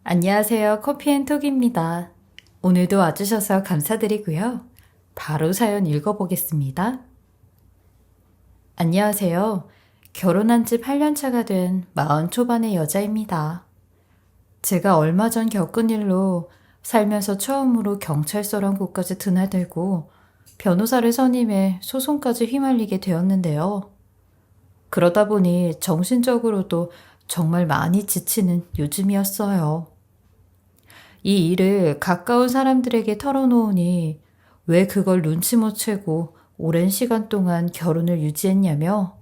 안녕하세요. 커피앤톡입니다. 오늘도 와주셔서 감사드리고요. 바로 사연 읽어보겠습니다. 안녕하세요. 결혼한 지 8년 차가 된 40 초반의 여자입니다. 제가 얼마 전 겪은 일로 살면서 처음으로 경찰서란 곳까지 드나들고 변호사를 선임해 소송까지 휘말리게 되었는데요. 그러다 보니 정신적으로도 정말 많이 지치는 요즘이었어요. 이 일을 가까운 사람들에게 털어놓으니 왜 그걸 눈치 못 채고 오랜 시간 동안 결혼을 유지했냐며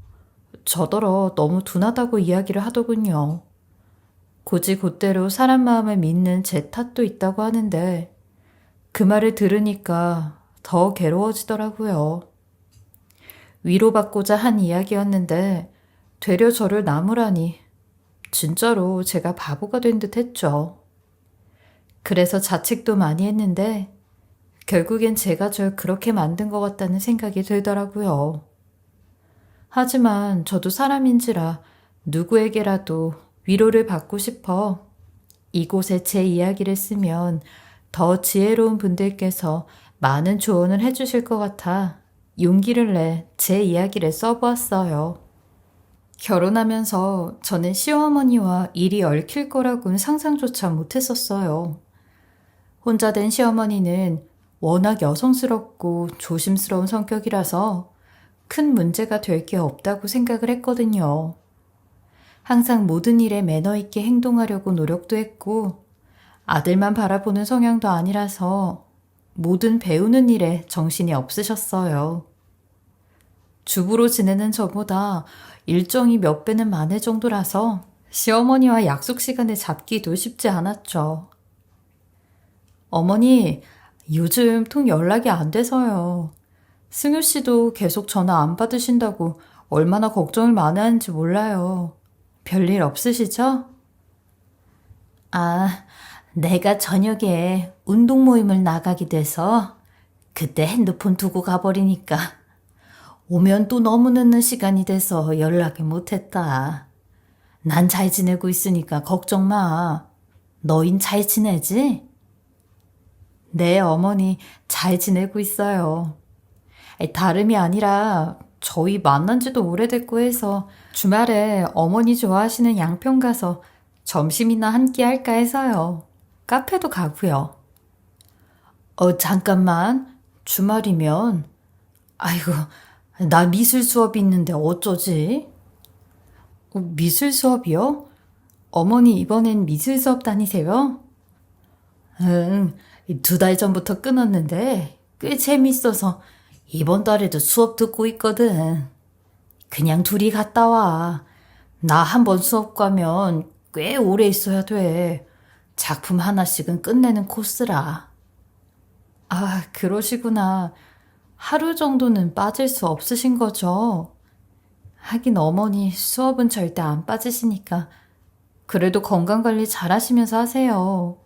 저더러 너무 둔하다고 이야기를 하더군요. 곧이 곧대로 사람 마음을 믿는 제 탓도 있다고 하는데 그 말을 들으니까 더 괴로워지더라고요. 위로받고자 한 이야기였는데 되려 저를 나무라니 진짜로 제가 바보가 된 듯 했죠. 그래서 자책도 많이 했는데 결국엔 제가 절 그렇게 만든 것 같다는 생각이 들더라고요. 하지만 저도 사람인지라 누구에게라도 위로를 받고 싶어 이곳에 제 이야기를 쓰면 더 지혜로운 분들께서 많은 조언을 해주실 것 같아 용기를 내 제 이야기를 써보았어요. 결혼하면서 저는 시어머니와 일이 얽힐 거라고는 상상조차 못했었어요. 혼자 된 시어머니는 워낙 여성스럽고 조심스러운 성격이라서 큰 문제가 될 게 없다고 생각을 했거든요. 항상 모든 일에 매너 있게 행동하려고 노력도 했고 아들만 바라보는 성향도 아니라서 모든 배우는 일에 정신이 없으셨어요. 주부로 지내는 저보다 일정이 몇 배는 많을 정도라서 시어머니와 약속 시간을 잡기도 쉽지 않았죠. 어머니, 요즘 통 연락이 안 돼서요. 승유 씨도 계속 전화 안 받으신다고 얼마나 걱정을 많이 하는지 몰라요. 별일 없으시죠? 아, 내가 저녁에 운동 모임을 나가게 돼서 그때 핸드폰 두고 가버리니까 오면 또 너무 늦는 시간이 돼서 연락을 못했다. 난 잘 지내고 있으니까 걱정 마. 너흰 잘 지내지? 네, 어머니 잘 지내고 있어요. 다름이 아니라 저희 만난 지도 오래됐고 해서 주말에 어머니 좋아하시는 양평 가서 점심이나 한 끼 할까 해서요. 카페도 가고요. 잠깐만. 주말이면 아이고, 나 미술 수업이 있는데 어쩌지? 미술 수업이요? 어머니 이번엔 미술 수업 다니세요? 응, 2달 전부터 끊었는데 꽤 재밌어서 이번 달에도 수업 듣고 있거든. 그냥 둘이 갔다 와. 나 한 번 수업 가면 꽤 오래 있어야 돼. 작품 하나씩은 끝내는 코스라. 아, 그러시구나. 하루 정도는 빠질 수 없으신 거죠? 하긴 어머니 수업은 절대 안 빠지시니까 그래도 건강관리 잘 하시면서 하세요.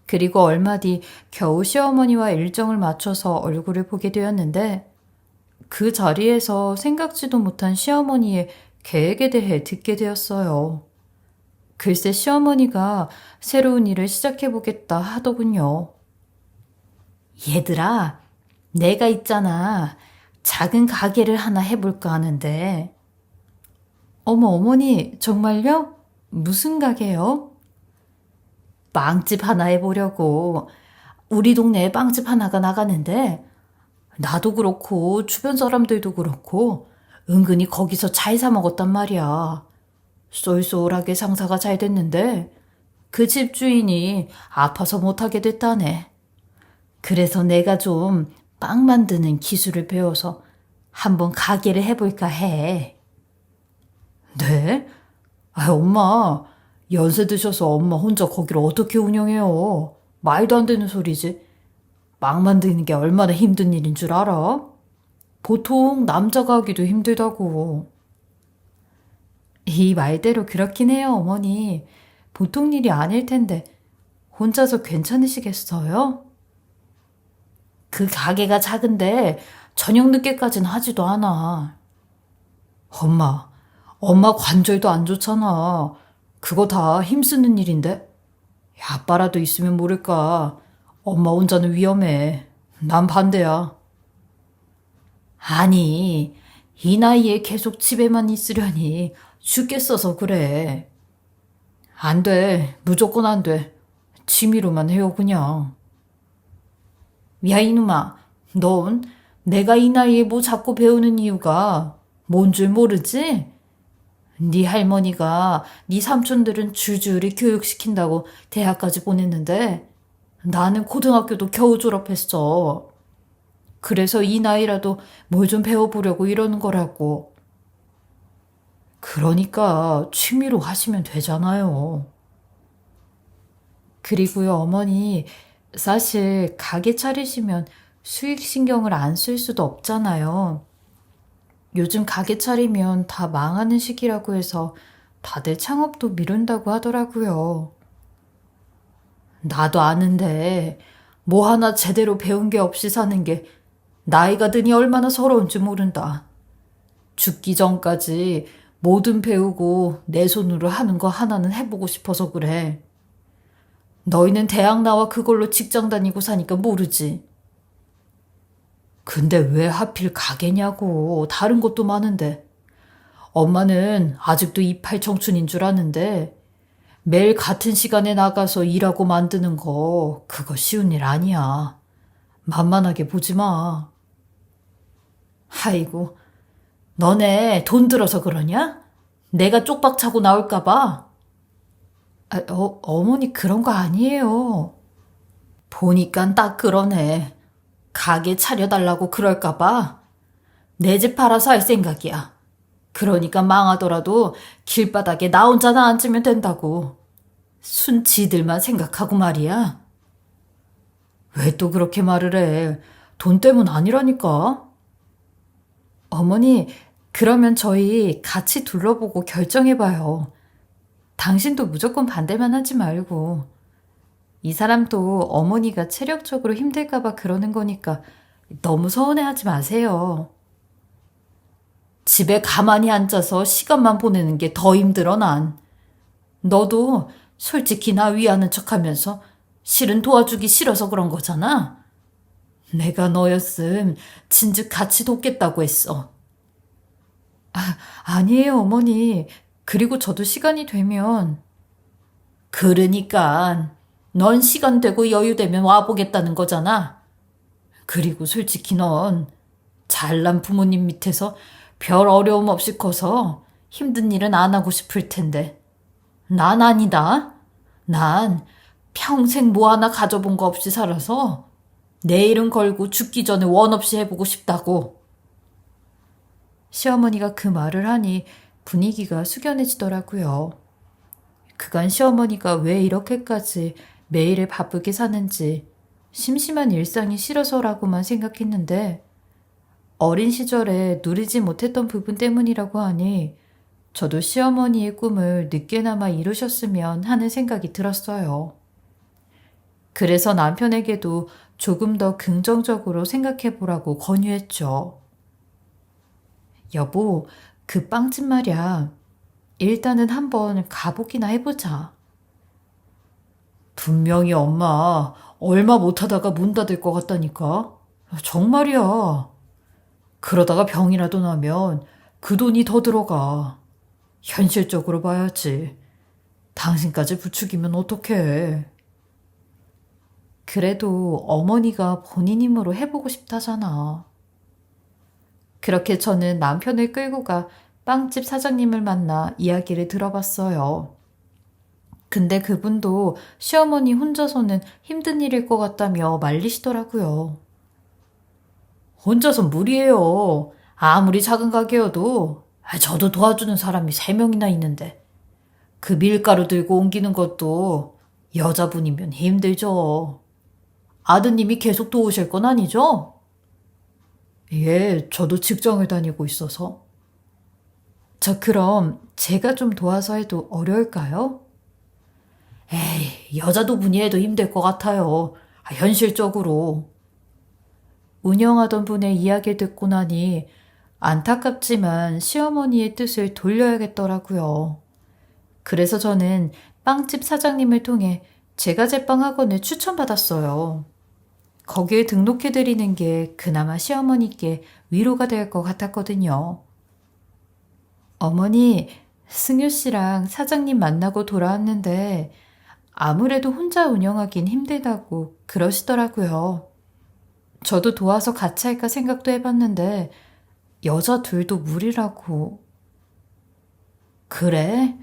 그리고 얼마 뒤 겨우 시어머니와 일정을 맞춰서 얼굴을 보게 되었는데 그 자리에서 생각지도 못한 시어머니의 계획에 대해 듣게 되었어요. 글쎄 시어머니가 새로운 일을 시작해보겠다 하더군요. 얘들아, 내가 있잖아. 작은 가게를 하나 해볼까 하는데. 어머, 어머니, 정말요? 무슨 가게요? 빵집 하나 해보려고. 우리 동네에 빵집 하나가 나가는데 나도 그렇고 주변 사람들도 그렇고 은근히 거기서 잘 사 먹었단 말이야. 쏠쏠하게 장사가 잘 됐는데 그 집 주인이 아파서 못하게 됐다네. 그래서 내가 좀 빵 만드는 기술을 배워서 한번 가게를 해볼까 해. 네? 아, 엄마, 연세 드셔서 엄마 혼자 거기를 어떻게 운영해요? 말도 안 되는 소리지. 빵 만드는 게 얼마나 힘든 일인 줄 알아? 보통 남자가 하기도 힘들다고. 이 말대로 그렇긴 해요, 어머니. 보통 일이 아닐 텐데 혼자서 괜찮으시겠어요? 그 가게가 작은데 저녁 늦게까지는 하지도 않아. 엄마 관절도 안 좋잖아. 그거 다 힘쓰는 일인데? 아빠라도 있으면 모를까. 엄마 혼자는 위험해. 난 반대야. 아니, 이 나이에 계속 집에만 있으려니 죽겠어서 그래. 안 돼. 무조건 안 돼. 취미로만 해요, 그냥. 야, 이놈아. 넌 내가 이 나이에 뭐 자꾸 배우는 이유가 뭔 줄 모르지? 네 할머니가 네 삼촌들은 줄줄이 교육시킨다고 대학까지 보냈는데 나는 고등학교도 겨우 졸업했어. 그래서 이 나이라도 뭘 좀 배워보려고 이러는 거라고. 그러니까 취미로 하시면 되잖아요. 그리고요, 어머니, 사실 가게 차리시면 수익 신경을 안 쓸 수도 없잖아요. 요즘 가게 차리면 다 망하는 시기라고 해서 다들 창업도 미룬다고 하더라고요. 나도 아는데 뭐 하나 제대로 배운 게 없이 사는 게 나이가 드니 얼마나 서러운지 모른다. 죽기 전까지 뭐든 배우고 내 손으로 하는 거 하나는 해보고 싶어서 그래. 너희는 대학 나와 그걸로 직장 다니고 사니까 모르지. 근데 왜 하필 가게냐고. 다른 것도 많은데. 엄마는 아직도 이팔 청춘인 줄 아는데 매일 같은 시간에 나가서 일하고 만드는 거 그거 쉬운 일 아니야. 만만하게 보지 마. 아이고, 너네 돈 들어서 그러냐? 내가 쪽박 차고 나올까 봐. 어머니 그런 거 아니에요. 보니깐 딱 그러네. 가게 차려달라고 그럴까 봐. 내 집 팔아서 할 생각이야. 그러니까 망하더라도 길바닥에 나 혼자나 앉으면 된다고. 순지들만 생각하고 말이야. 왜 또 그렇게 말을 해? 돈 때문 아니라니까. 어머니, 그러면 저희 같이 둘러보고 결정해봐요. 당신도 무조건 반대만 하지 말고. 이 사람도 어머니가 체력적으로 힘들까봐 그러는 거니까 너무 서운해하지 마세요. 집에 가만히 앉아서 시간만 보내는 게 더 힘들어, 난. 너도 솔직히 나 위하는 척 하면서 실은 도와주기 싫어서 그런 거잖아. 내가 너였음 진즉 같이 돕겠다고 했어. 아니에요, 어머니. 그리고 저도 시간이 되면. 그러니까 넌 시간 되고 여유 되면 와보겠다는 거잖아. 그리고 솔직히 넌 잘난 부모님 밑에서 별 어려움 없이 커서 힘든 일은 안 하고 싶을 텐데. 난 아니다. 난 평생 뭐 하나 가져본 거 없이 살아서 내일은 걸고 죽기 전에 원 없이 해보고 싶다고. 시어머니가 그 말을 하니 분위기가 숙연해지더라고요. 그간 시어머니가 왜 이렇게까지 매일을 바쁘게 사는지 심심한 일상이 싫어서라고만 생각했는데 어린 시절에 누리지 못했던 부분 때문이라고 하니 저도 시어머니의 꿈을 늦게나마 이루셨으면 하는 생각이 들었어요. 그래서 남편에게도 조금 더 긍정적으로 생각해 보라고 권유했죠. 여보, 그 빵집 말이야. 일단은 한번 가보기나 해보자. 분명히 엄마 얼마 못하다가 문 닫을 것 같다니까. 정말이야. 그러다가 병이라도 나면 그 돈이 더 들어가. 현실적으로 봐야지. 당신까지 부추기면 어떡해. 그래도 어머니가 본인 힘으로 해보고 싶다잖아. 그렇게 저는 남편을 끌고 가 빵집 사장님을 만나 이야기를 들어봤어요. 근데 그분도 시어머니 혼자서는 힘든 일일 것 같다며 말리시더라고요. 혼자선 무리예요. 아무리 작은 가게여도 저도 도와주는 사람이 3명이나 있는데 그 밀가루 들고 옮기는 것도 여자분이면 힘들죠. 아드님이 계속 도우실 건 아니죠? 예, 저도 직장을 다니고 있어서. 저 그럼 제가 좀 도와서 해도 어려울까요? 에이, 여자도분이 해도 힘들 것 같아요. 현실적으로. 운영하던 분의 이야기를 듣고 나니 안타깝지만 시어머니의 뜻을 돌려야겠더라고요. 그래서 저는 빵집 사장님을 통해 제가 제빵 학원에 추천받았어요. 거기에 등록해드리는 게 그나마 시어머니께 위로가 될 것 같았거든요. 어머니, 승유 씨랑 사장님 만나고 돌아왔는데 아무래도 혼자 운영하긴 힘들다고 그러시더라고요. 저도 도와서 같이 할까 생각도 해봤는데 여자 둘도 무리라고. 그래?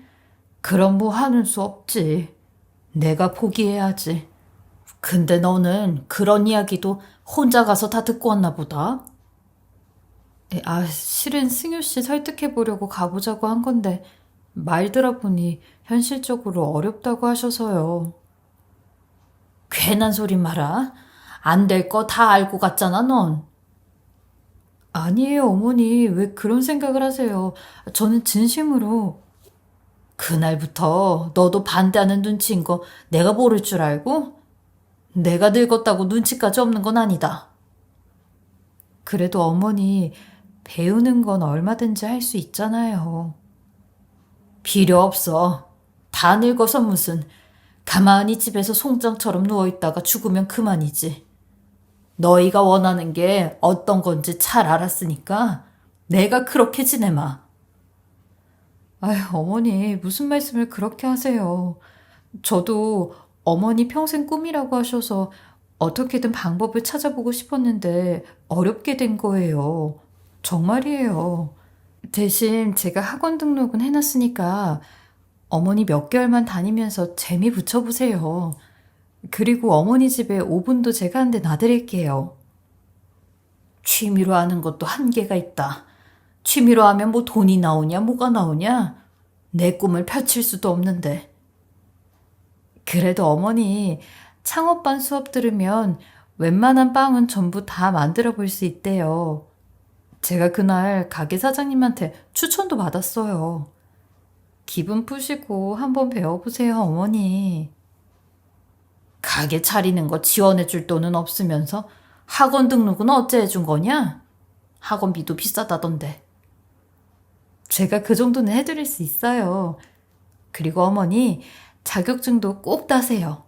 그럼 뭐 하는 수 없지. 내가 포기해야지. 근데 너는 그런 이야기도 혼자 가서 다 듣고 왔나 보다. 실은 승유 씨 설득해 보려고 가보자고 한 건데 말 들어보니 현실적으로 어렵다고 하셔서요. 괜한 소리 마라. 안 될 거 다 알고 갔잖아, 넌. 아니에요, 어머니. 왜 그런 생각을 하세요? 저는 진심으로. 그날부터 너도 반대하는 눈치인 거 내가 모를 줄 알고? 내가 늙었다고 눈치까지 없는 건 아니다. 그래도 어머니, 배우는 건 얼마든지 할 수 있잖아요. 필요 없어. 다 늙어서 무슨. 가만히 집에서 송장처럼 누워있다가 죽으면 그만이지. 너희가 원하는 게 어떤 건지 잘 알았으니까 내가 그렇게 지내마. 아휴, 어머니, 무슨 말씀을 그렇게 하세요. 저도 어머니 평생 꿈이라고 하셔서 어떻게든 방법을 찾아보고 싶었는데 어렵게 된 거예요. 정말이에요. 대신 제가 학원 등록은 해놨으니까 어머니 몇 개월만 다니면서 재미 붙여보세요. 그리고 어머니 집에 오븐도 제가 한 대 놔드릴게요. 취미로 하는 것도 한계가 있다. 취미로 하면 뭐 돈이 나오냐, 뭐가 나오냐? 내 꿈을 펼칠 수도 없는데. 그래도 어머니, 창업반 수업 들으면 웬만한 빵은 전부 다 만들어 볼 수 있대요. 제가 그날 가게 사장님한테 추천도 받았어요. 기분 푸시고 한번 배워보세요, 어머니. 가게 차리는 거 지원해 줄 돈은 없으면서 학원 등록은 어째 해준 거냐? 학원비도 비싸다던데. 제가 그 정도는 해드릴 수 있어요. 그리고 어머니, 자격증도 꼭 따세요.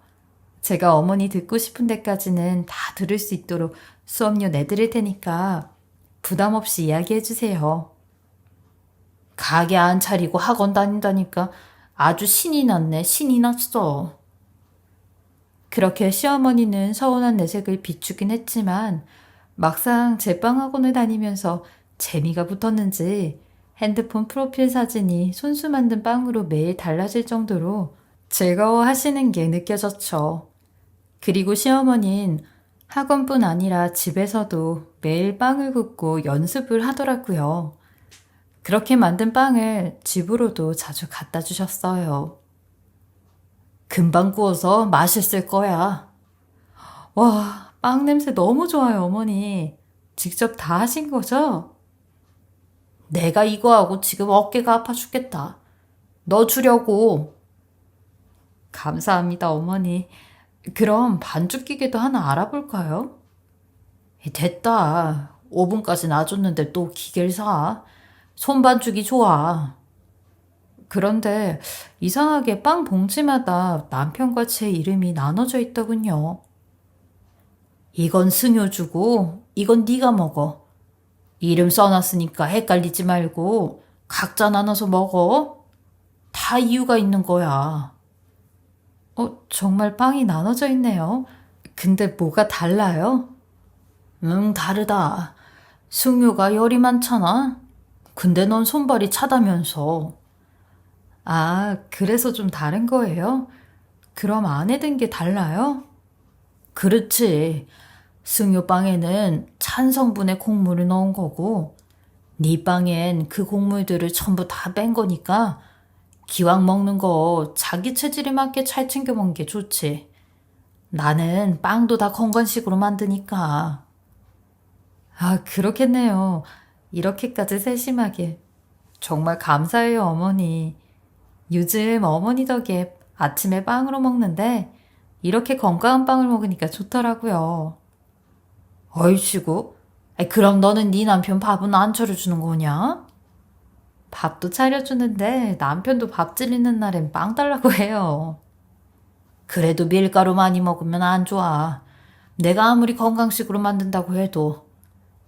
제가 어머니 듣고 싶은 데까지는 다 들을 수 있도록 수업료 내드릴 테니까 부담 없이 이야기해 주세요. 가게 안 차리고 학원 다닌다니까 아주 신이 났네, 신이 났어. 그렇게 시어머니는 서운한 내색을 비추긴 했지만 막상 제빵 학원을 다니면서 재미가 붙었는지 핸드폰 프로필 사진이 손수 만든 빵으로 매일 달라질 정도로 즐거워하시는 게 느껴졌죠. 그리고 시어머니는 학원뿐 아니라 집에서도 매일 빵을 굽고 연습을 하더라고요. 그렇게 만든 빵을 집으로도 자주 갖다 주셨어요. 금방 구워서 맛있을 거야. 와, 빵 냄새 너무 좋아요, 어머니. 직접 다 하신 거죠? 내가 이거 하고 지금 어깨가 아파 죽겠다. 너 주려고. 감사합니다, 어머니. 그럼 반죽 기계도 하나 알아볼까요? 됐다. 5분까지 놔줬는데 또 기계를 사. 손반죽이 좋아. 그런데 이상하게 빵 봉지마다 남편과 제 이름이 나눠져 있더군요. 이건 승효 주고 이건 네가 먹어. 이름 써놨으니까 헷갈리지 말고 각자 나눠서 먹어. 다 이유가 있는 거야. 정말 빵이 나눠져 있네요. 근데 뭐가 달라요? 다르다. 승효가 열이 많잖아. 근데 넌 손발이 차다면서. 그래서 좀 다른 거예요? 그럼 안에 든 게 달라요? 그렇지. 승효 빵에는 찬 성분의 곡물을 넣은 거고 네 빵엔 그 곡물들을 전부 다 뺀 거니까 기왕 먹는 거 자기 체질에 맞게 잘 챙겨 먹는 게 좋지. 나는 빵도 다 건강식으로 만드니까. 그렇겠네요. 이렇게까지 세심하게. 정말 감사해요, 어머니. 요즘 어머니 덕에 아침에 빵으로 먹는데 이렇게 건강한 빵을 먹으니까 좋더라고요. 얼씨구, 그럼 너는 네 남편 밥은 안 차려주는 거냐? 밥도 차려주는데 남편도 밥 질리는 날엔 빵 달라고 해요. 그래도 밀가루 많이 먹으면 안 좋아. 내가 아무리 건강식으로 만든다고 해도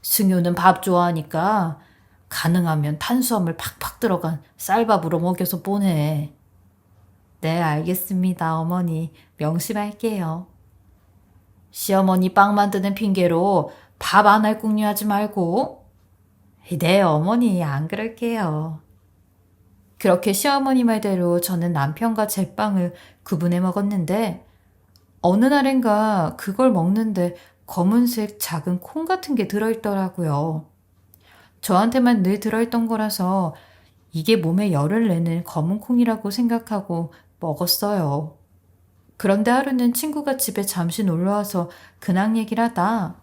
승효는 밥 좋아하니까 가능하면 탄수화물 팍팍 들어간 쌀밥으로 먹여서 보내. 네, 알겠습니다, 어머니. 명심할게요. 시어머니 빵 만드는 핑계로 밥 안 할 궁리하지 말고. 네, 어머니, 안 그럴게요. 그렇게 시어머니 말대로 저는 남편과 제 빵을 구분해 먹었는데, 어느 날엔가 그걸 먹는데 검은색 작은 콩 같은 게 들어있더라고요. 저한테만 늘 들어있던 거라서 이게 몸에 열을 내는 검은 콩이라고 생각하고 먹었어요. 그런데 하루는 친구가 집에 잠시 놀러와서 근황 얘기를 하다.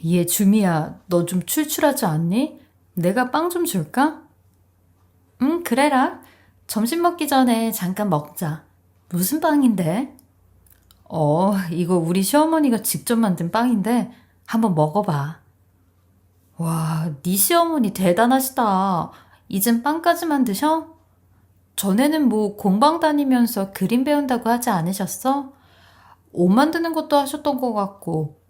얘 주미야, 너 좀 출출하지 않니? 내가 빵 좀 줄까? 응, 그래라. 점심 먹기 전에 잠깐 먹자. 무슨 빵인데? 이거 우리 시어머니가 직접 만든 빵인데 한번 먹어봐. 와, 네 시어머니 대단하시다. 이젠 빵까지 만드셔? 전에는 뭐 공방 다니면서 그림 배운다고 하지 않으셨어? 옷 만드는 것도 하셨던 것 같고.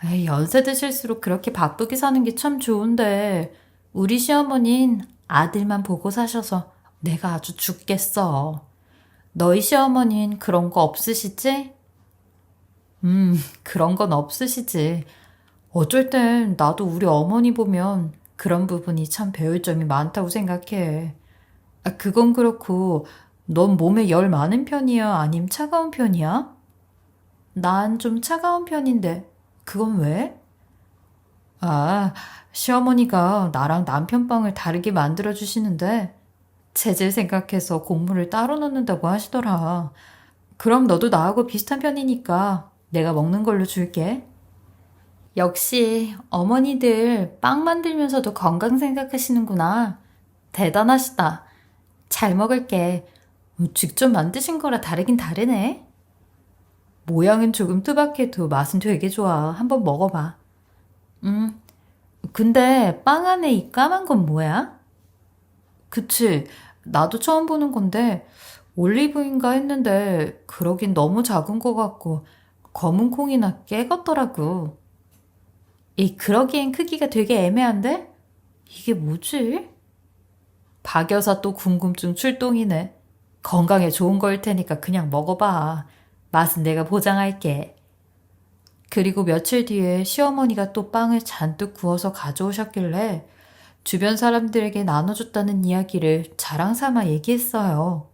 에이, 연세 드실수록 그렇게 바쁘게 사는 게 참 좋은데 우리 시어머닌 아들만 보고 사셔서 내가 아주 죽겠어. 너희 시어머닌 그런 거 없으시지? 그런 건 없으시지. 어쩔 땐 나도 우리 어머니 보면 그런 부분이 참 배울 점이 많다고 생각해. 그건 그렇고, 넌 몸에 열 많은 편이야? 아님 차가운 편이야? 난 좀 차가운 편인데, 그건 왜? 아, 시어머니가 나랑 남편 빵을 다르게 만들어주시는데, 체질 생각해서 곡물을 따로 넣는다고 하시더라. 그럼 너도 나하고 비슷한 편이니까 내가 먹는 걸로 줄게. 역시 어머니들 빵 만들면서도 건강 생각하시는구나. 대단하시다. 잘 먹을게. 직접 만드신 거라 다르긴 다르네. 모양은 조금 투박해도 맛은 되게 좋아. 한번 먹어봐. 근데 빵 안에 이 까만 건 뭐야? 그치. 나도 처음 보는 건데 올리브인가 했는데 그러긴 너무 작은 것 같고 검은 콩이나 깨 같더라고. 그러기엔 크기가 되게 애매한데? 이게 뭐지? 박 여사 또 궁금증 출동이네. 건강에 좋은 거일 테니까 그냥 먹어봐. 맛은 내가 보장할게. 그리고 며칠 뒤에 시어머니가 또 빵을 잔뜩 구워서 가져오셨길래 주변 사람들에게 나눠줬다는 이야기를 자랑 삼아 얘기했어요.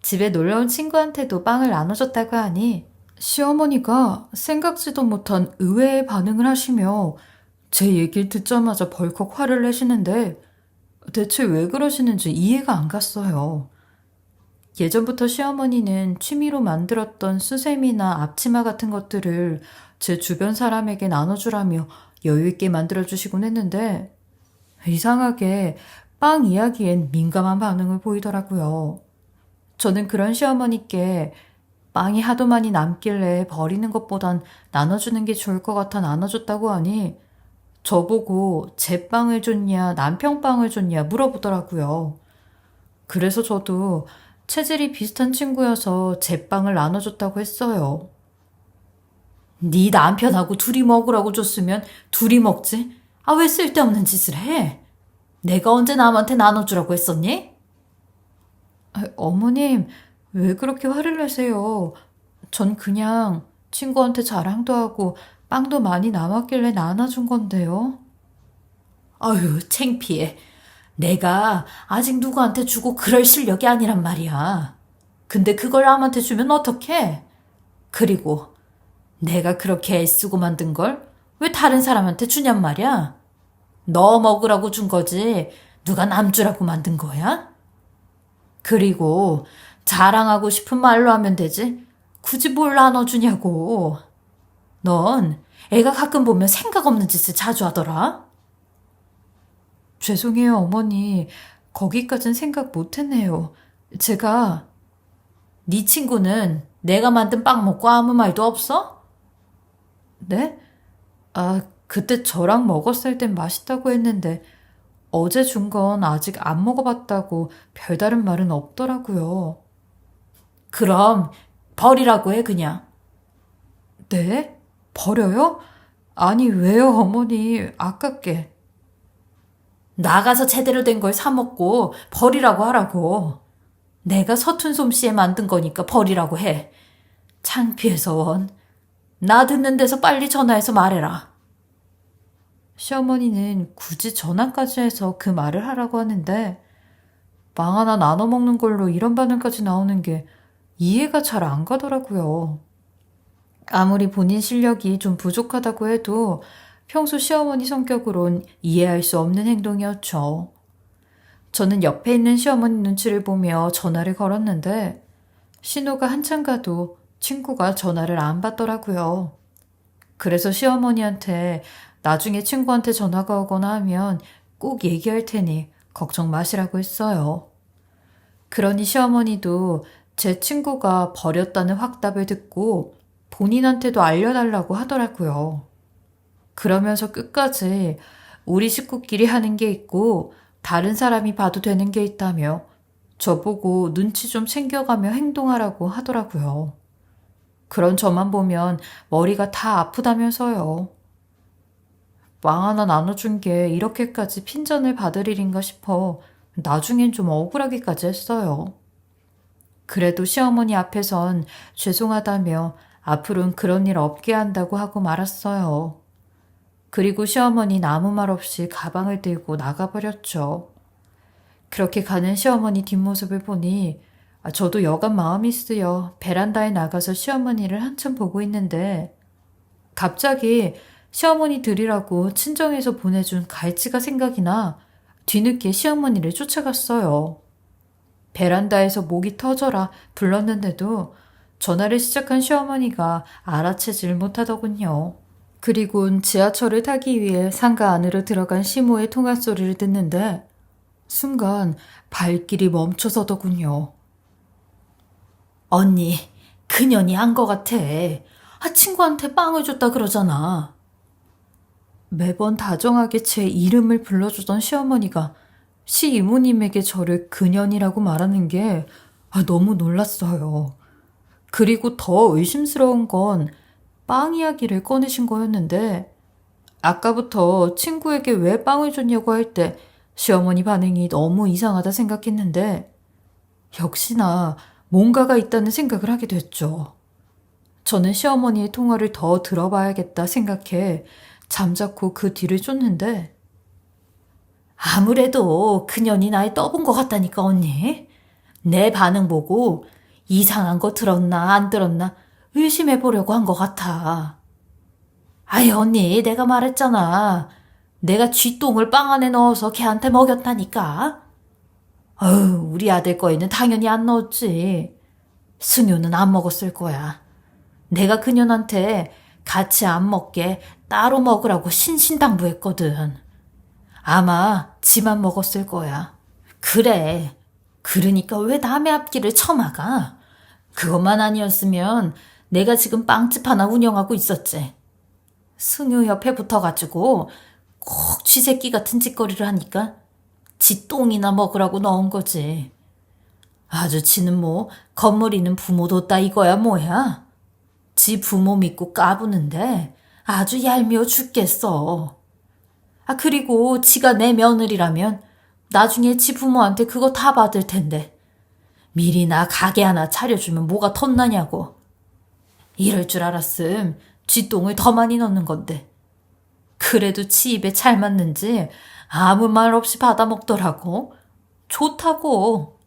집에 놀러온 친구한테도 빵을 나눠줬다고 하니 시어머니가 생각지도 못한 의외의 반응을 하시며 제 얘기를 듣자마자 벌컥 화를 내시는데 대체 왜 그러시는지 이해가 안 갔어요. 예전부터 시어머니는 취미로 만들었던 수세미나 앞치마 같은 것들을 제 주변 사람에게 나눠주라며 여유있게 만들어주시곤 했는데 이상하게 빵 이야기엔 민감한 반응을 보이더라고요. 저는 그런 시어머니께 빵이 하도 많이 남길래 버리는 것보단 나눠주는 게 좋을 것 같아 나눠줬다고 하니 저보고 제 빵을 줬냐 남편 빵을 줬냐 물어보더라고요. 그래서 저도 체질이 비슷한 친구여서 제 빵을 나눠줬다고 했어요. 네 남편하고 둘이 먹으라고 줬으면 둘이 먹지. 왜 쓸데없는 짓을 해? 내가 언제 남한테 나눠주라고 했었니? 어머님, 왜 그렇게 화를 내세요? 전 그냥 친구한테 자랑도 하고 빵도 많이 남았길래 나눠준 건데요. 아유, 창피해. 내가 아직 누구한테 주고 그럴 실력이 아니란 말이야. 근데 그걸 남한테 주면 어떡해? 그리고 내가 그렇게 애쓰고 만든 걸 왜 다른 사람한테 주냔 말이야? 너 먹으라고 준 거지. 누가 남 주라고 만든 거야? 그리고 자랑하고 싶은 말로 하면 되지. 굳이 뭘 나눠주냐고. 넌 애가 가끔 보면 생각 없는 짓을 자주 하더라. 죄송해요, 어머니. 거기까진 생각 못했네요. 제가 네 친구는 내가 만든 빵 먹고 아무 말도 없어? 네? 그때 저랑 먹었을 땐 맛있다고 했는데 어제 준 건 아직 안 먹어봤다고 별다른 말은 없더라고요. 그럼 버리라고 해, 그냥. 네? 버려요? 아니, 왜요, 어머니? 아깝게. 나가서 제대로 된 걸 사먹고 버리라고 하라고. 내가 서툰 솜씨에 만든 거니까 버리라고 해. 창피해서 원. 나 듣는 데서 빨리 전화해서 말해라. 시어머니는 굳이 전화까지 해서 그 말을 하라고 하는데 빵 하나 나눠 먹는 걸로 이런 반응까지 나오는 게 이해가 잘 안 가더라고요. 아무리 본인 실력이 좀 부족하다고 해도 평소 시어머니 성격으론 이해할 수 없는 행동이었죠. 저는 옆에 있는 시어머니 눈치를 보며 전화를 걸었는데 신호가 한참 가도 친구가 전화를 안 받더라고요. 그래서 시어머니한테 나중에 친구한테 전화가 오거나 하면 꼭 얘기할 테니 걱정 마시라고 했어요. 그러니 시어머니도 제 친구가 버렸다는 확답을 듣고 본인한테도 알려달라고 하더라고요. 그러면서 끝까지 우리 식구끼리 하는 게 있고 다른 사람이 봐도 되는 게 있다며 저보고 눈치 좀 챙겨가며 행동하라고 하더라고요. 그런 저만 보면 머리가 다 아프다면서요. 빵 하나 나눠준 게 이렇게까지 핀잔을 받을 일인가 싶어 나중엔 좀 억울하기까지 했어요. 그래도 시어머니 앞에선 죄송하다며 앞으로는 그런 일 없게 한다고 하고 말았어요. 그리고 시어머니 아무 말 없이 가방을 들고 나가버렸죠. 그렇게 가는 시어머니 뒷모습을 보니 저도 여간 마음이 쓰여 베란다에 나가서 시어머니를 한참 보고 있는데 갑자기 시어머니 들이라고 친정에서 보내준 갈치가 생각이 나 뒤늦게 시어머니를 쫓아갔어요. 베란다에서 목이 터져라 불렀는데도 전화를 시작한 시어머니가 알아채질 못하더군요. 그리곤 지하철을 타기 위해 상가 안으로 들어간 시모의 통화 소리를 듣는데 순간 발길이 멈춰서더군요. 언니, 그년이 한 거 같아. 친구한테 빵을 줬다 그러잖아. 매번 다정하게 제 이름을 불러주던 시어머니가 시이모님에게 저를 그년이라고 말하는 게 너무 놀랐어요. 그리고 더 의심스러운 건 빵 이야기를 꺼내신 거였는데 아까부터 친구에게 왜 빵을 줬냐고 할 때 시어머니 반응이 너무 이상하다 생각했는데 역시나 뭔가가 있다는 생각을 하게 됐죠. 저는 시어머니의 통화를 더 들어봐야겠다 생각해 잠자코 그 뒤를 쫓는데 아무래도 그년이 날 떠본 것 같다니까 언니. 내 반응 보고 이상한 거 들었나 안 들었나 의심해 보려고 한 것 같아. 아이 언니 내가 말했잖아. 내가 쥐똥을 빵 안에 넣어서 걔한테 먹였다니까. 우리 아들 거에는 당연히 안 넣었지. 승효는 안 먹었을 거야. 내가 그년한테 같이 안 먹게 따로 먹으라고 신신당부했거든. 아마 지만 먹었을 거야. 그래. 그러니까 왜 남의 앞길을 쳐막아? 그것만 아니었으면 내가 지금 빵집 하나 운영하고 있었지. 승유 옆에 붙어가지고 꼭 쥐새끼 같은 짓거리를 하니까 지 똥이나 먹으라고 넣은 거지. 아주 지는 뭐 건물이는 부모 뒀다 이거야 뭐야. 지 부모 믿고 까부는데 아주 얄미워 죽겠어. 그리고 지가 내 며느리라면 나중에 지 부모한테 그거 다 받을 텐데 미리 나 가게 하나 차려주면 뭐가 덧나냐고. 이럴 줄 알았음 쥐똥을 더 많이 넣는 건데. 그래도 지 입에 잘 맞는지 아무 말 없이 받아먹더라고. 좋다고.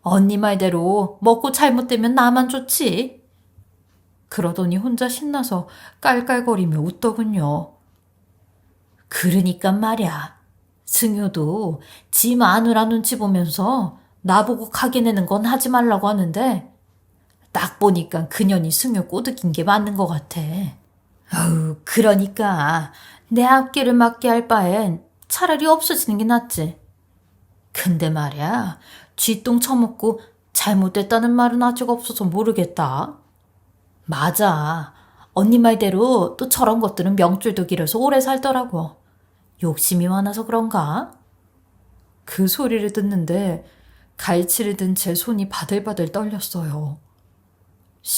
언니 말대로 먹고 잘못되면 나만 좋지. 그러더니 혼자 신나서 깔깔거리며 웃더군요. 그러니까 말이야. 승효도 지 마누라 눈치 보면서 나보고 가게 내는 건 하지 말라고 하는데 딱 보니까 그년이 승효 꼬드긴 게 맞는 것 같아. 그러니까 내 앞길을 막게 할 바엔 차라리 없어지는 게 낫지. 근데 말이야, 쥐똥 처먹고 잘못됐다는 말은 아직 없어서 모르겠다. 맞아. 언니 말대로 또 저런 것들은 명줄도 길어서 오래 살더라고. 욕심이 많아서 그런가? 그 소리를 듣는데 갈치를 든 제 손이 바들바들 떨렸어요.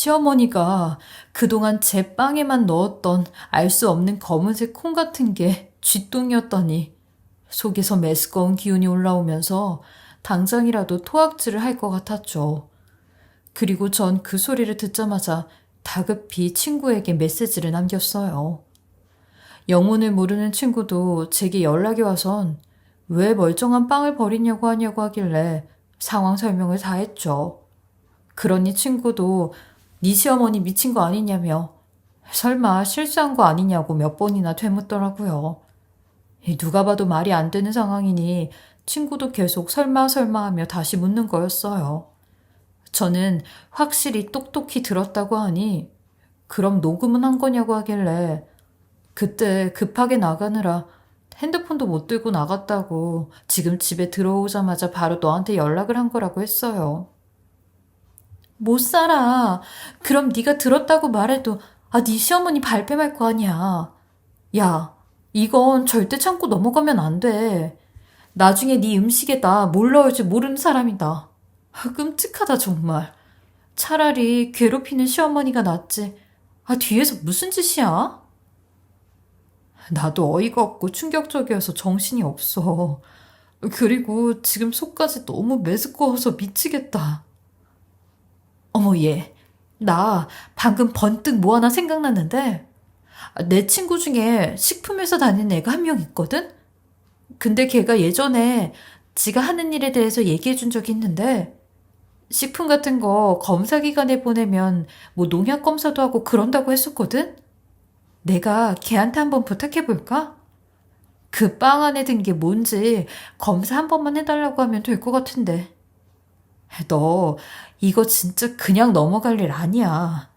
시어머니가 그동안 제 빵에만 넣었던 알 수 없는 검은색 콩 같은 게 쥐똥이었더니 속에서 메스꺼운 기운이 올라오면서 당장이라도 토악질을 할 것 같았죠. 그리고 전 그 소리를 듣자마자 다급히 친구에게 메시지를 남겼어요. 영문을 모르는 친구도 제게 연락이 와선 왜 멀쩡한 빵을 버리냐고 하냐고 하길래 상황 설명을 다 했죠. 그러니 친구도 네 시어머니 미친 거 아니냐며 설마 실수한 거 아니냐고 몇 번이나 되묻더라고요. 누가 봐도 말이 안 되는 상황이니 친구도 계속 설마 하며 다시 묻는 거였어요. 저는 확실히 똑똑히 들었다고 하니 그럼 녹음은 한 거냐고 하길래 그때 급하게 나가느라 핸드폰도 못 들고 나갔다고 지금 집에 들어오자마자 바로 너한테 연락을 한 거라고 했어요. 못 살아. 그럼 네가 들었다고 말해도 네 시어머니 발뺌할 거 아니야. 야, 이건 절대 참고 넘어가면 안 돼. 나중에 네 음식에다 뭘 넣을지 모르는 사람이다. 끔찍하다 정말. 차라리 괴롭히는 시어머니가 낫지. 뒤에서 무슨 짓이야? 나도 어이가 없고 충격적이어서 정신이 없어. 그리고 지금 속까지 너무 메스꺼워서 미치겠다. 어머 얘, 나 방금 번뜩 뭐 하나 생각났는데 내 친구 중에 식품회사 다니는 애가 한 명 있거든? 근데 걔가 예전에 지가 하는 일에 대해서 얘기해 준 적이 있는데 식품 같은 거 검사기관에 보내면 뭐 농약 검사도 하고 그런다고 했었거든? 내가 걔한테 한번 부탁해 볼까? 그 빵 안에 든 게 뭔지 검사 한 번만 해달라고 하면 될 것 같은데. 너 이거 진짜 그냥 넘어갈 일 아니야.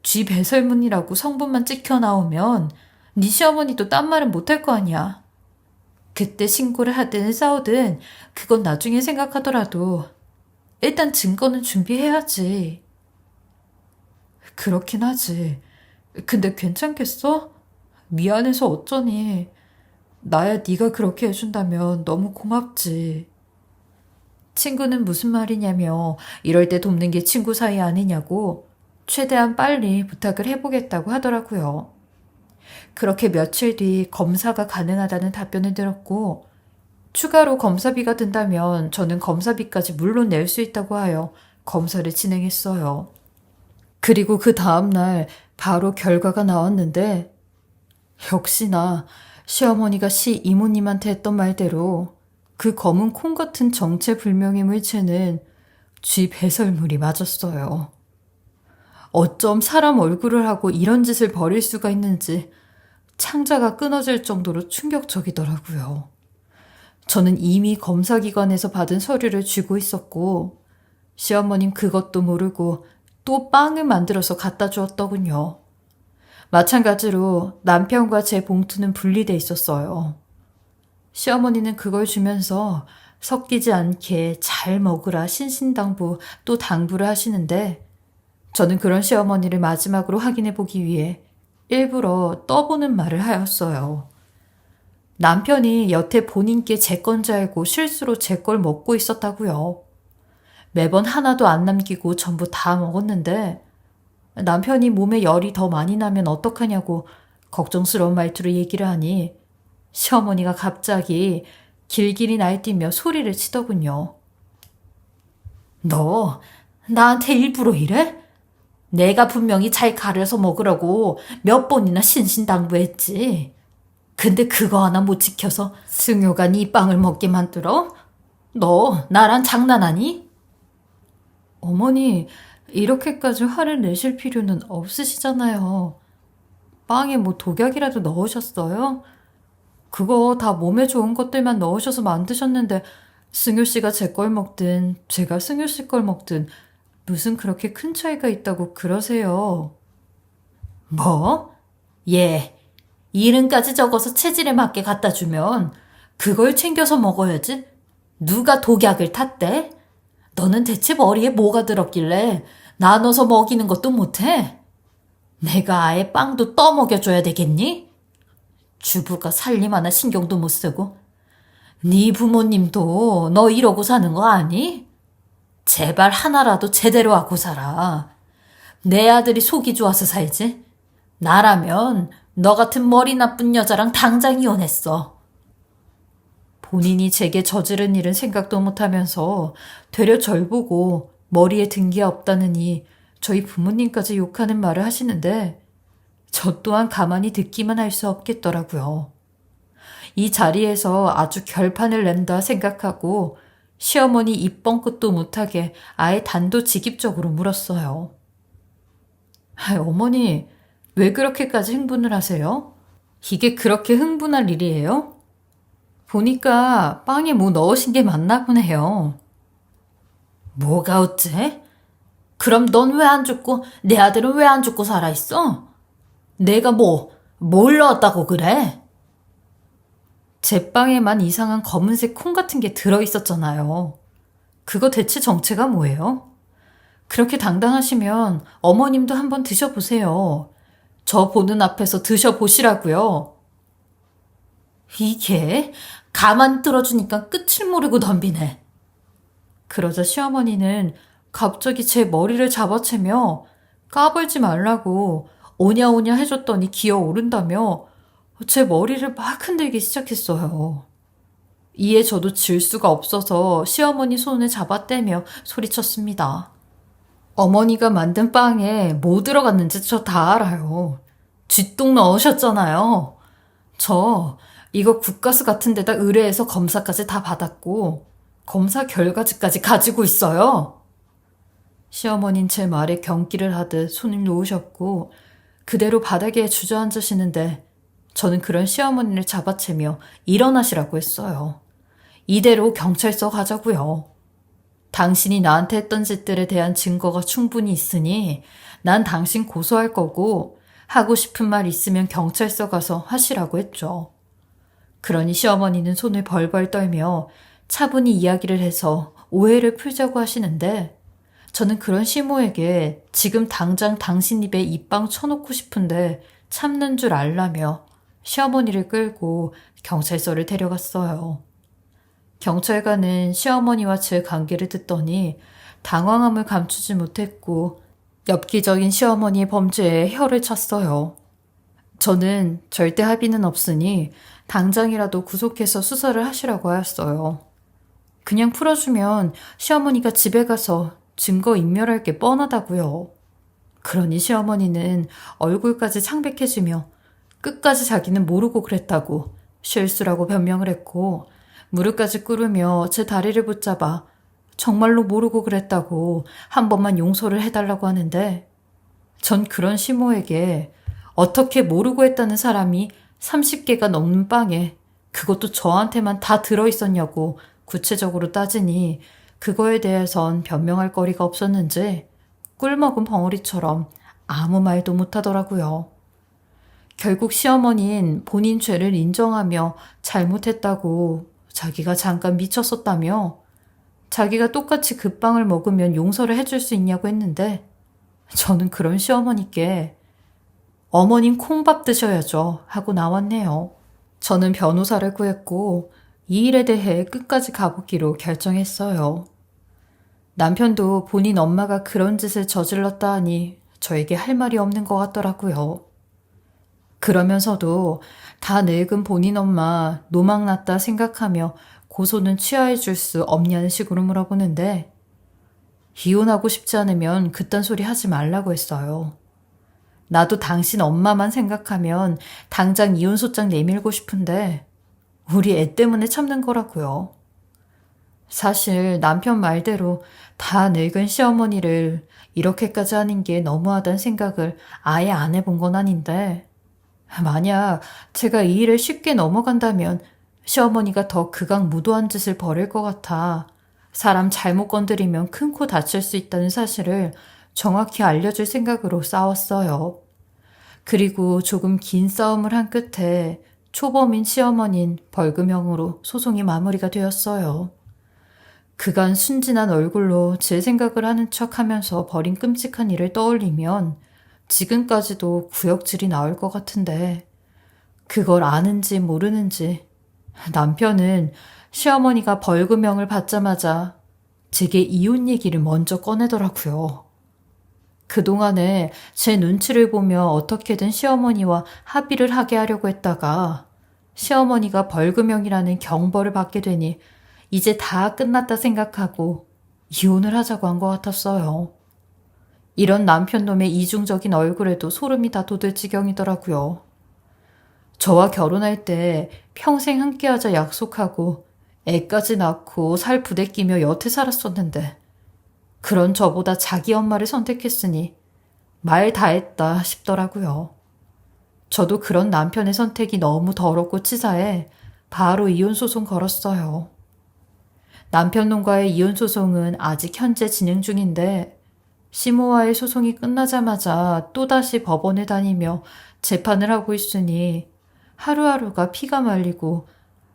쥐 배설문이라고 성분만 찍혀 나오면 네 시어머니도 딴 말은 못할 거 아니야. 그때 신고를 하든 싸우든 그건 나중에 생각하더라도 일단 증거는 준비해야지. 그렇긴 하지. 근데 괜찮겠어? 미안해서 어쩌니. 나야 네가 그렇게 해준다면 너무 고맙지. 친구는 무슨 말이냐며 이럴 때 돕는 게 친구 사이 아니냐고 최대한 빨리 부탁을 해보겠다고 하더라고요. 그렇게 며칠 뒤 검사가 가능하다는 답변을 들었고 추가로 검사비가 든다면 저는 검사비까지 물론 낼 수 있다고 하여 검사를 진행했어요. 그리고 그 다음날 바로 결과가 나왔는데 역시나 시어머니가 시 이모님한테 했던 말대로 그 검은 콩 같은 정체불명의 물체는 쥐 배설물이 맞았어요. 어쩜 사람 얼굴을 하고 이런 짓을 벌일 수가 있는지 창자가 끊어질 정도로 충격적이더라고요. 저는 이미 검사기관에서 받은 서류를 쥐고 있었고 시어머님 그것도 모르고 또 빵을 만들어서 갖다 주었더군요. 마찬가지로 남편과 제 봉투는 분리돼 있었어요. 시어머니는 그걸 주면서 섞이지 않게 잘 먹으라 신신당부 또 당부를 하시는데 저는 그런 시어머니를 마지막으로 확인해 보기 위해 일부러 떠보는 말을 하였어요. 남편이 여태 본인께 제 건 줄 알고 실수로 제 걸 먹고 있었다고요. 매번 하나도 안 남기고 전부 다 먹었는데 남편이 몸에 열이 더 많이 나면 어떡하냐고 걱정스러운 말투로 얘기를 하니 시어머니가 갑자기 길길이 날뛰며 소리를 치더군요. 너 나한테 일부러 이래? 내가 분명히 잘 가려서 먹으라고 몇 번이나 신신당부했지. 근데 그거 하나 못 지켜서 승효가 네 빵을 먹게 만들어? 너 나랑 장난하니? 어머니, 이렇게까지 화를 내실 필요는 없으시잖아요. 빵에 뭐 독약이라도 넣으셨어요? 그거 다 몸에 좋은 것들만 넣으셔서 만드셨는데 승효 씨가 제 걸 먹든 제가 승효 씨 걸 먹든 무슨 그렇게 큰 차이가 있다고 그러세요. 뭐? 예, 이름까지 적어서 체질에 맞게 갖다 주면 그걸 챙겨서 먹어야지. 누가 독약을 탔대? 너는 대체 머리에 뭐가 들었길래 나눠서 먹이는 것도 못해? 내가 아예 빵도 떠먹여줘야 되겠니? 주부가 살림 하나 신경도 못 쓰고. 네 부모님도 너 이러고 사는 거 아니? 제발 하나라도 제대로 하고 살아. 내 아들이 속이 좋아서 살지? 나라면 너 같은 머리 나쁜 여자랑 당장 이혼했어. 본인이 제게 저지른 일은 생각도 못하면서 되려 절 보고 머리에 든 게 없다느니 저희 부모님까지 욕하는 말을 하시는데 저 또한 가만히 듣기만 할 수 없겠더라고요. 이 자리에서 아주 결판을 낸다 생각하고 시어머니 입 뻥끗도 못하게 아예 단도직입적으로 물었어요. 어머니, 왜 그렇게까지 흥분을 하세요? 이게 그렇게 흥분할 일이에요? 보니까 빵에 뭐 넣으신 게 맞나 보네요. 뭐가 어째? 그럼 넌 왜 안 죽고 내 아들은 왜 안 죽고 살아있어? 내가 뭘 넣었다고 그래? 제 빵에만 이상한 검은색 콩 같은 게 들어있었잖아요. 그거 대체 정체가 뭐예요? 그렇게 당당하시면 어머님도 한번 드셔보세요. 저 보는 앞에서 드셔보시라고요. 이게 가만 들어주니까 끝을 모르고 덤비네. 그러자 시어머니는 갑자기 제 머리를 잡아채며 까불지 말라고 오냐오냐 해줬더니 기어오른다며 제 머리를 막 흔들기 시작했어요. 이에 저도 질 수가 없어서 시어머니 손을 잡아떼며 소리쳤습니다. 어머니가 만든 빵에 뭐 들어갔는지 저 다 알아요. 쥐똥 넣으셨잖아요. 저 이거 국가수 같은 데다 의뢰해서 검사까지 다 받았고 검사 결과지까지 가지고 있어요. 시어머니는 제 말에 경기를 하듯 손을 놓으셨고 그대로 바닥에 주저앉으시는데 저는 그런 시어머니를 잡아채며 일어나시라고 했어요. 이대로 경찰서 가자고요. 당신이 나한테 했던 짓들에 대한 증거가 충분히 있으니 난 당신 고소할 거고 하고 싶은 말 있으면 경찰서 가서 하시라고 했죠. 그러니 시어머니는 손을 벌벌 떨며 차분히 이야기를 해서 오해를 풀자고 하시는데 저는 그런 시모에게 지금 당장 당신 입에 입방 쳐놓고 싶은데 참는 줄 알라며 시어머니를 끌고 경찰서를 데려갔어요. 경찰관은 시어머니와 제 관계를 듣더니 당황함을 감추지 못했고 엽기적인 시어머니의 범죄에 혀를 찼어요. 저는 절대 합의는 없으니 당장이라도 구속해서 수사를 하시라고 하였어요. 그냥 풀어주면 시어머니가 집에 가서 증거 인멸할 게 뻔하다고요. 그러니 시어머니는 얼굴까지 창백해지며 끝까지 자기는 모르고 그랬다고 실수라고 변명을 했고 무릎까지 꿇으며 제 다리를 붙잡아 정말로 모르고 그랬다고 한 번만 용서를 해달라고 하는데 전 그런 시모에게 어떻게 모르고 했다는 사람이 30개가 넘는 빵에 그것도 저한테만 다 들어있었냐고 구체적으로 따지니 그거에 대해선 변명할 거리가 없었는지 꿀먹은 벙어리처럼 아무 말도 못하더라고요. 결국 시어머니는 본인 죄를 인정하며 잘못했다고 자기가 잠깐 미쳤었다며 자기가 똑같이 그 빵을 먹으면 용서를 해줄 수 있냐고 했는데 저는 그런 시어머니께 어머님 콩밥 드셔야죠 하고 나왔네요. 저는 변호사를 구했고 이 일에 대해 끝까지 가보기로 결정했어요. 남편도 본인 엄마가 그런 짓을 저질렀다 하니 저에게 할 말이 없는 것 같더라고요. 그러면서도 다 늙은 본인 엄마 노망났다 생각하며 고소는 취하해 줄 수 없냐는 식으로 물어보는데 이혼하고 싶지 않으면 그딴 소리 하지 말라고 했어요. 나도 당신 엄마만 생각하면 당장 이혼 소장 내밀고 싶은데 우리 애 때문에 참는 거라고요. 사실 남편 말대로 다 늙은 시어머니를 이렇게까지 하는 게 너무하다는 생각을 아예 안 해본 건 아닌데 만약 제가 이 일을 쉽게 넘어간다면 시어머니가 더 극악무도한 짓을 벌일 것 같아 사람 잘못 건드리면 큰 코 다칠 수 있다는 사실을 정확히 알려줄 생각으로 싸웠어요. 그리고 조금 긴 싸움을 한 끝에 초범인 시어머니는 벌금형으로 소송이 마무리가 되었어요. 그간 순진한 얼굴로 제 생각을 하는 척하면서 벌인 끔찍한 일을 떠올리면 지금까지도 구역질이 나올 것 같은데 그걸 아는지 모르는지 남편은 시어머니가 벌금형을 받자마자 제게 이혼 얘기를 먼저 꺼내더라고요. 그동안에 제 눈치를 보며 어떻게든 시어머니와 합의를 하게 하려고 했다가 시어머니가 벌금형이라는 경벌을 받게 되니 이제 다 끝났다 생각하고 이혼을 하자고 한 것 같았어요. 이런 남편놈의 이중적인 얼굴에도 소름이 다 돋을 지경이더라고요. 저와 결혼할 때 평생 함께하자 약속하고 애까지 낳고 살 부대끼며 여태 살았었는데 그런 저보다 자기 엄마를 선택했으니 말 다 했다 싶더라고요. 저도 그런 남편의 선택이 너무 더럽고 치사해 바로 이혼소송 걸었어요. 남편놈과의 이혼소송은 아직 현재 진행 중인데 시모와의 소송이 끝나자마자 또다시 법원에 다니며 재판을 하고 있으니 하루하루가 피가 말리고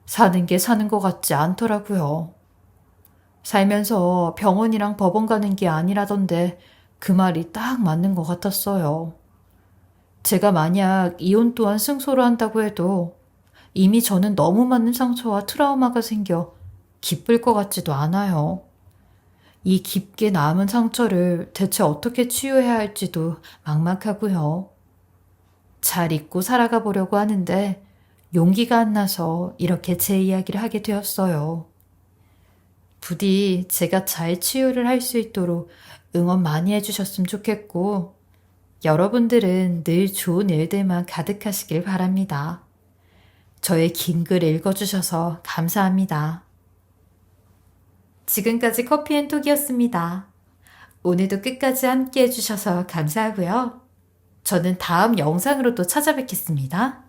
사는 게 사는 것 같지 않더라고요. 살면서 병원이랑 법원 가는 게 아니라던데 그 말이 딱 맞는 것 같았어요. 제가 만약 이혼 또한 승소를 한다고 해도 이미 저는 너무 많은 상처와 트라우마가 생겨 기쁠 것 같지도 않아요. 이 깊게 남은 상처를 대체 어떻게 치유해야 할지도 막막하고요. 잘 잊고 살아가 보려고 하는데 용기가 안 나서 이렇게 제 이야기를 하게 되었어요. 부디 제가 잘 치유를 할 수 있도록 응원 많이 해주셨으면 좋겠고 여러분들은 늘 좋은 일들만 가득하시길 바랍니다. 저의 긴 글 읽어주셔서 감사합니다. 지금까지 커피앤톡이었습니다. 오늘도 끝까지 함께 해주셔서 감사하고요. 저는 다음 영상으로 또 찾아뵙겠습니다.